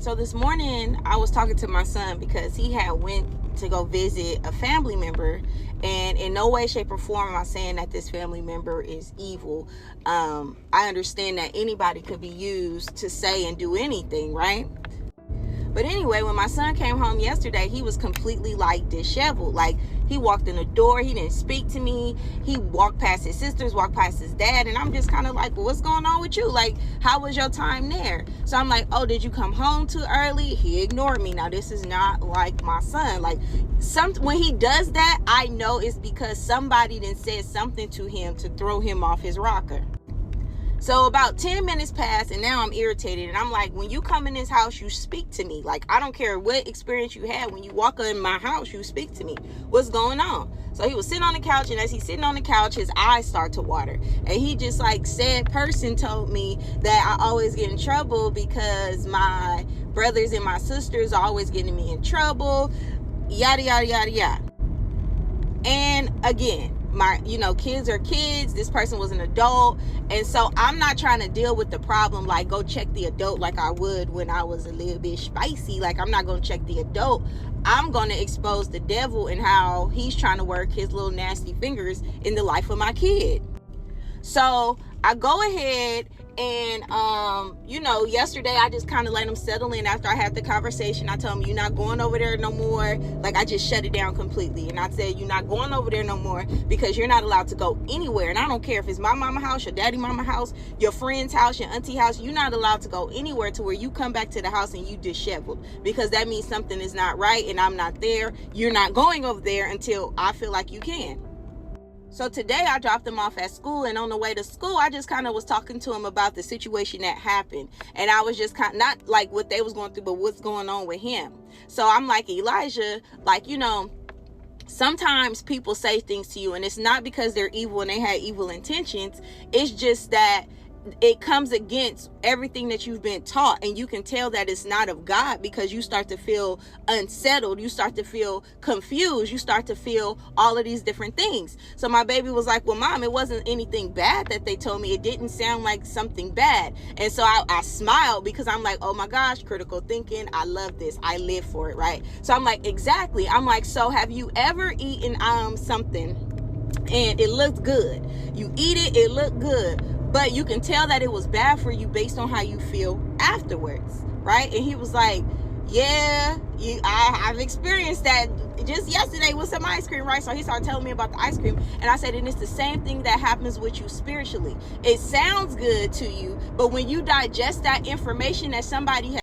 So this morning I was talking to my son because he had went to go visit a family member, and in no way, shape, or form am I saying that this family member is evil. I understand that anybody could be used to say and do anything, right? But anyway, when my son came home yesterday, he was completely like disheveled. Like, he walked in the door, he didn't speak to me. He walked past his sisters, walked past his dad, and I'm just kind of like, well, what's going on with you? Like, how was your time there? So I'm like, oh, did you come home too early? He ignored me. Now, this is not like my son. Like, when he does that, I know it's because somebody then said something to him to throw him off his rocker. So about 10 minutes passed, and now I'm irritated. And I'm like, when you come in this house, you speak to me. Like, I don't care what experience you had. When you walk in my house, you speak to me. What's going on? So he was sitting on the couch, and as he's sitting on the couch, his eyes start to water. And he just, like, said person told me that I always get in trouble because my brothers and my sisters are always getting me in trouble. Yada, yada, yada, yada. And again, kids are kids. This person was an adult. And so I'm not trying to deal with the problem, like go check the adult like I would when I was a little bit spicy. Like, I'm not going to check the adult. I'm going to expose the devil and how he's trying to work his little nasty fingers in the life of my kid. So I go ahead and, yesterday I just kind of let him settle in after I had the conversation. I told him, you're not going over there no more. Like, I just shut it down completely. And I said, you're not going over there no more because you're not allowed to go anywhere. And I don't care if it's my mama house, your daddy mama house, your friend's house, your auntie house. You're not allowed to go anywhere to where you come back to the house and you disheveled, because that means something is not right and I'm not there. You're not going over there until I feel like you can. So today I dropped him off at school, and on the way to school, I just kind of was talking to him about the situation that happened. And I was just kind of, not like what they was going through, but what's going on with him. So I'm like, Elijah, like, sometimes people say things to you and it's not because they're evil and they had evil intentions. It's just that it comes against everything that you've been taught, and you can tell that it's not of God because you start to feel unsettled, you start to feel confused, you start to feel all of these different things. So my baby was like, well, Mom, it wasn't anything bad that they told me. It didn't sound like something bad. And so I smiled because I'm like, oh my gosh, critical thinking, I love this, I live for it, right? So I'm like, exactly. I'm like, so have you ever eaten something and it looked good? You eat it, it looked good, but you can tell that it was bad for you based on how you feel afterwards, right? And he was like, yeah, I've experienced that just yesterday with some ice cream, right? So he started telling me about the ice cream, and I said, and it's the same thing that happens with you spiritually. It sounds good to you, but when you digest that information that somebody has